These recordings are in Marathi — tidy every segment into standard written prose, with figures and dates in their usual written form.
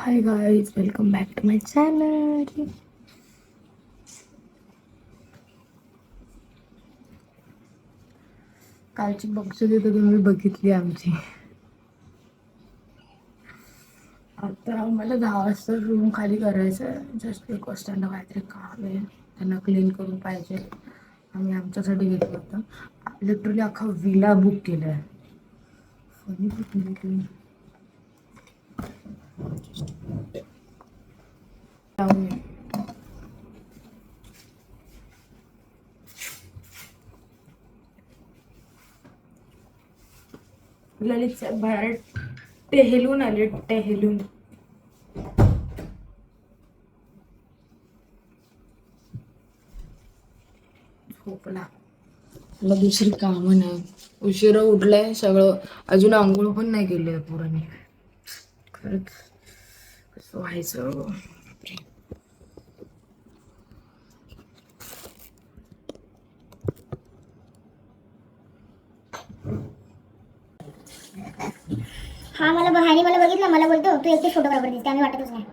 High guys, welcome back to my channel. कालची बक्षिसे तर तुम्ही बघितली आमची. आता मला 10 वाजता रूम खाली करायचं. जस्ट एक वाजता काहीतरी काम आहे, त्यांना क्लीन करून पाहिजे. आम्ही आमच्यासाठी घेतलं होतं. लिटरली अख्खा विला बुक केलाय. फनी बुक ललित बाहेर टेहलून आले, टेहलून. झोपला. मला दुसरी कामं नाही. उशिरा उठलाय सगळं, अजून आंघोळ पण नाही केली पोरांनी. खरंच कसं व्हायचं. हा मला मला बघितलं, मला बोलतो तू एकटे फोटोग्राफर दिसते. आम्ही वाटतच नाही.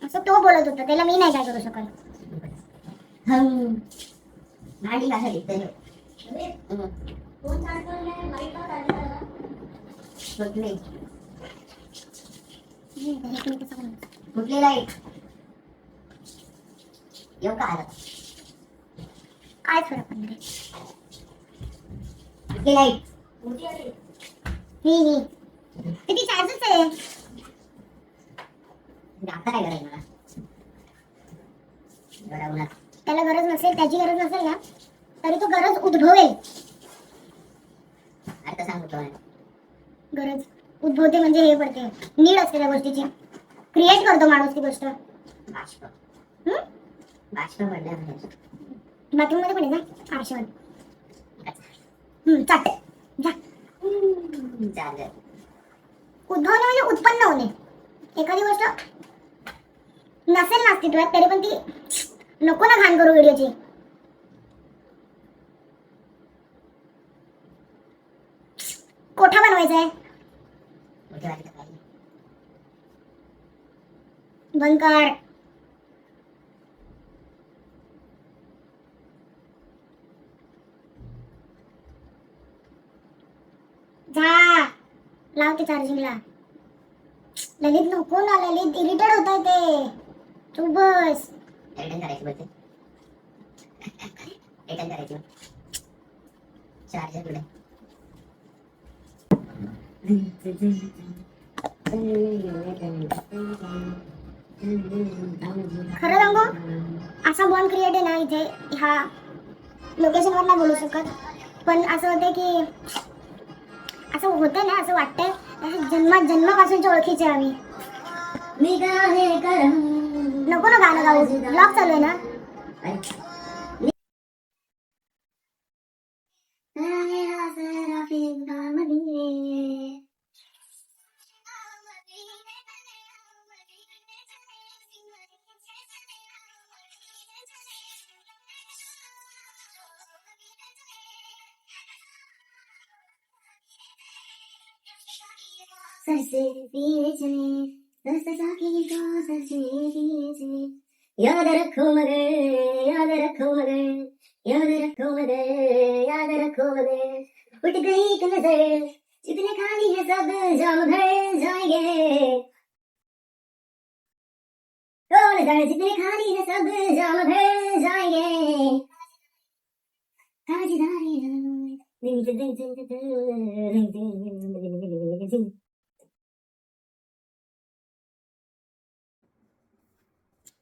असं तो बोलत होता, त्याला मी नाही काय करू शकत. काय फरक पडणार ही किती चार्जेस आहे. आता काय करायचं मला, त्याला गरज नसेल, त्याची गरज नसेल ना, तरी तो गरज उद्भवेल. आता सांगतो गरज उद्भवते म्हणजे हे पडते, नीड असते त्या गोष्टीची. क्रिएट करतो माणूस ती गोष्ट. बाष्प पडल्या बाथरूम मध्ये पण आहे ना आरशावर. चाट जा. उद्भवणे म्हणजे उत्पन्न होणे. एखादी गोष्ट नसेल ना अस्तित्वात, तरी पण ती नको ना घाण करू व्हिडिओची. कोठा बनवायचा आहे, बंद कर. जा लावते चार्जिंगला. ललित नको ना, ललित इरिटेट होत आहे ते. तू बस. रिटर्न करायची बोलते. रिटर्न करायची चार्जर कुठे. खरं सांगू, असा बॉन्ड क्रिएट आहे ना इथे, ह्या लोकेशनवर नाही बोलू शकत, पण असं होतं की असं होतं ना, असं वाटतंय जन्मापासूनच्या ओळखीचे आम्ही. नको ना गाणं गाऊ, ब्लॉग चालू आहे ना. याद रखो मगर, याद रखो मगर, याद रखो मगर, याद रखो मगर. उठ गई एक नजर, जितने खाली है सब जाम भर जाएंगे. ओ नजर जितने खाली है सब जाम भर जाएंगे.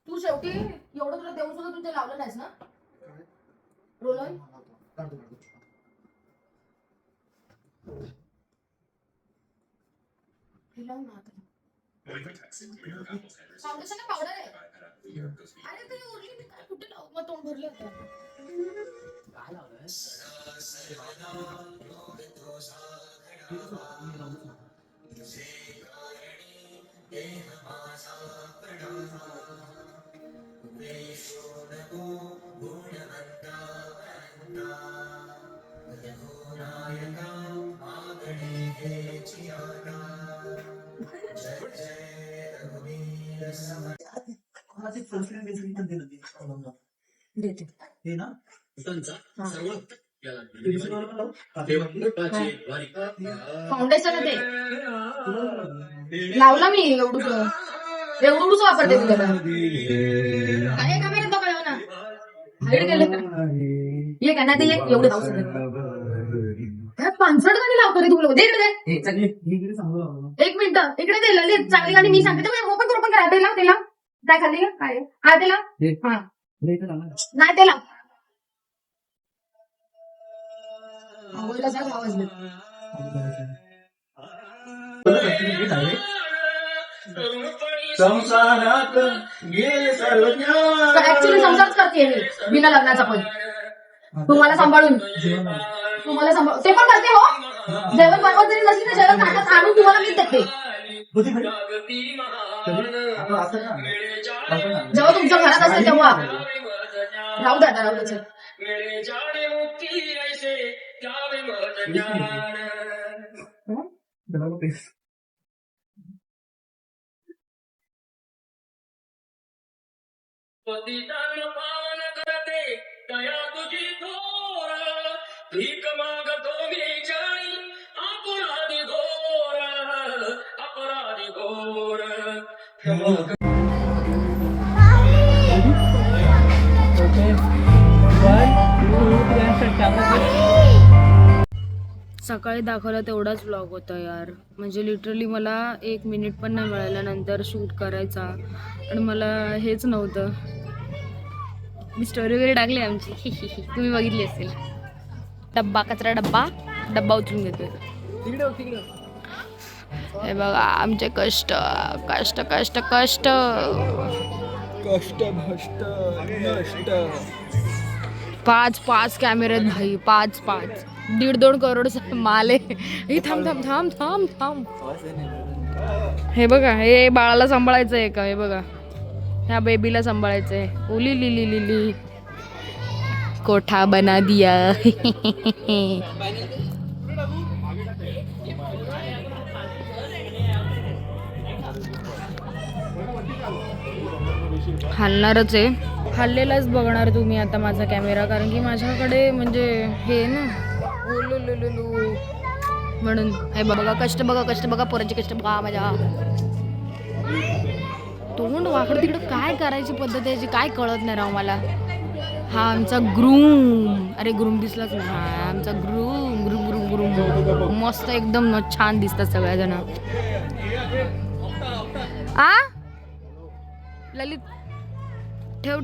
तू शेवटी एवढं तुला देऊन सुद्धा तू ते लावलं नाहीस ना रोलर. फाउंडेशन पावडर आहे. अरे ते उरली, मी काय कुठे लावू, मग तोंड भरलं होतं. काय लावलंय? देते. फाउंडेशन ते लावला मी एवढूच वापरते मी त्याला. आहे का मेरे तो काय ना हाईड केलं का ये का नाही ते एवढे लावू शकत पानसट गाणी लावतो रे तू. दे इकडे एक मिनिट इकडे दे ललित चांगली गाणी मी सांगते ओपन करा. त्याला काय खाल्ली का काय हा त्याला हा नाही त्याला आवाज संसारात गेले सर्वज्ञ ऍक्च्युली संसारच करते मी बिना लग्नाचा पण तुम्हाला सांभाळून ते पण करते हो. जेवण बनवत जरी नसली तर जेवण ताटात आणून तुम्हाला मी देते. जेव्हा तुमच्या घरात असेल तेव्हा राहू द्या राहू द्या. पावन करते दया तुझी थोर भीक मागतो मी जाई अपराधी घोर सकाळी दाखवला तेवढाच व्लॉग होता यार. म्हणजे लिटरली मला 1 मिनिट पण नाही मिळाल्यानंतर शूट करायचा आणि मला हेच नव्हतं. मी स्टोरी वगैरे टाकली आमची तुम्ही बघितली असेल. डब्बा कचरा डब्बा उचलून घेतोय. हे बघा आमचे कष्ट कष्ट कष्ट कष्ट कष्ट भष्ट नष्ट 5 कॅमेरे आहेत भाई. 5 1.5 करोड माल आहे. हे थांब हे बघा हे बाळाला सांभाळायचं आहे का. हे बघा ह्या बेबीला सांभाळायचं आहे. ओली लिली कोठा बना दिया. हलणारच आहे. हल्लेलाच बघणार तुम्ही आता माझा कॅमेरा. कारण की माझ्याकडे म्हणजे हे ना ओलू म्हणून. हे बघा कष्ट बघा पोरांचे कष्ट बघा. माझ्या तोंड वाकड तिकडं काय करायची पद्धत आहे काय कळत नाही राव मला. हा आमचा ग्रूम. अरे ग्रूम दिसलाच नाही. हा आमचा ग्रूम मस्त एकदम छान दिसतात सगळ्याजण. आ ललित ठेव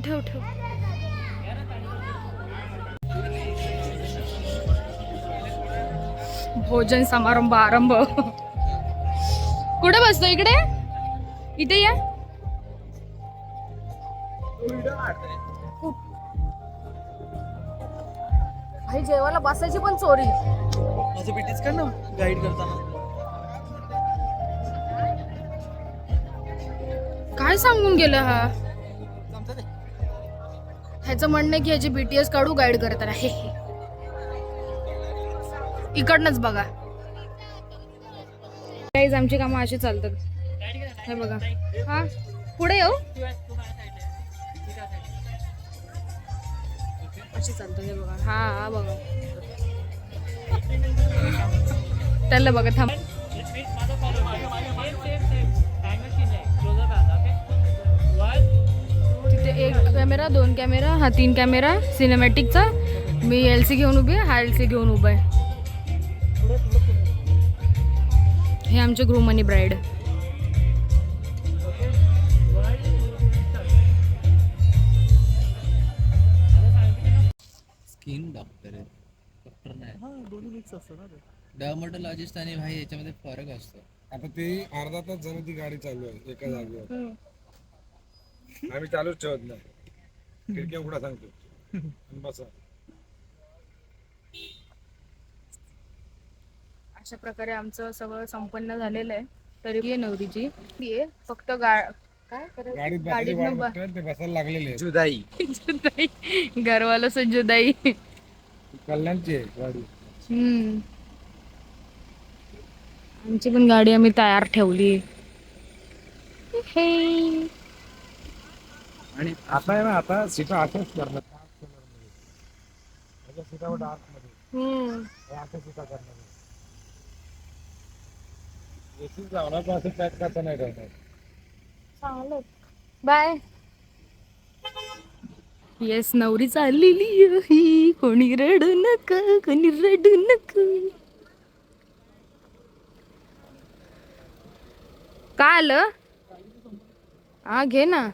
भोजन समारंभ आरंभ. कुठे बसतो इकडे इथे या. भाई जेवायला बसायची पण चोरी. माझं बीटीच कर ना गाईड करताना. काय सांगून गेलं हा. ह्याचं म्हणणं की ह्याची बीटीएस काढू गाईड करताना. हे इकडनंच बघा. गाईज आमची कामं अशी चालतात. हे बघा हा पुढे येऊ अशी चालतं. हे बघा हा बघा त्याला बघा थांब. तिथे 1 कॅमेरा 2 कॅमेरा हा 3 कॅमेरा सिनेमॅटिकचा. मी LC घेऊन उभी आहे. हा LC घेऊन उभा आहे. हे आमचे ग्रूम आणि ब्राईड. स्किन डॉक्टर आहे. डॉक्टर नाही दोन्ही मिक्स असतं ना. डर्मॅटोलॉजिस्ट आणि भाई याच्यामध्ये फरक असतो. आता ते अर्धा तास झालं ती गाडी चालू आहे एका जागेवर. आम्ही चालूच ठेवत नाही. खिडक्या उघडा सांगतो बसा. अशा प्रकारे आमचं सगळं संपन्न झालेलं आहे. तरी ये नवरीची ये फक्त काय गाडीत ते बसायला लागलेले आहेत. जुदाई घरवाला से जुदाई. कल्याणची आहे गाडी. आमची पण गाडी आम्ही तयार ठेवली. आणि आता आहे ना, आता सीटा अशाच करणार त्याच्या सीटावर डार्क मध्ये हे अशा सीटा करणार एसीच लावणार पण असं पॅक करता नाही करणार. चांगलं बाय. येस नवरी चाललेली आहे. कोणी रडू नका, कोणी रडू नका. काय आलं? हा घे ना.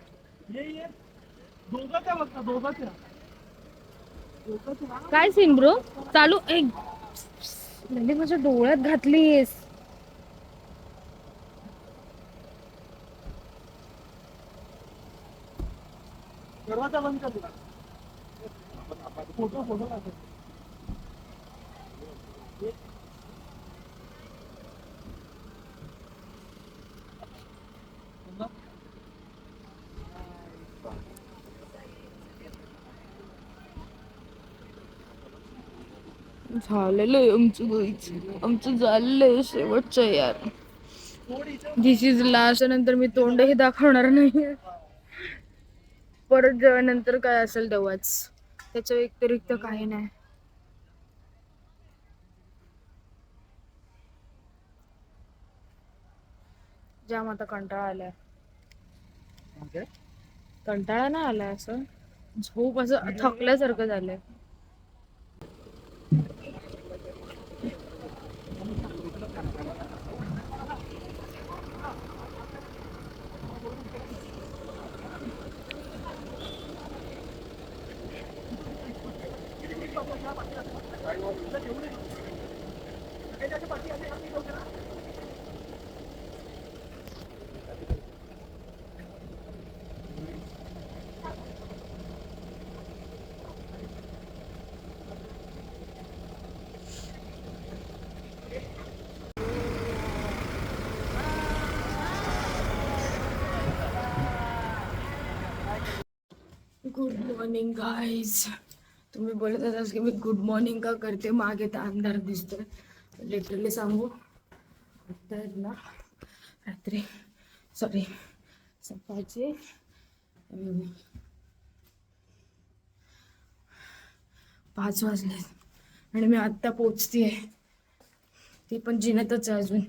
काय सीन ब्रो चालू एक म्हणजे माझ्या डोळ्यात घातलीस. दरवाजा बंद कर. फोटो फोटो झालेलं आहे आमचं झालेलं शेवटचं यार. दिस इज लास्ट. नंतर मी तोंडही दाखवणार नाही. परत जेव्हा नंतर काय असेल तेव्हाच. त्याच्या व्यतिरिक्त काही नाही. जाम आता कंटाळा आलाय. कंटाळा नाही आलाय, असं झोप असं थकल्यासारखं झालंय. Good morning guys. तुम्ही बोलत असाल की मी गुड मॉर्निंग का करते, मागे तर अंधार दिसतोय. लिटरली सांगू, आता आहेत ना रात्री सॉरी सकाळचे 5 वाजले आणि मी आत्ता पोचतीये. ती पण जिन्यातच आहे अजून.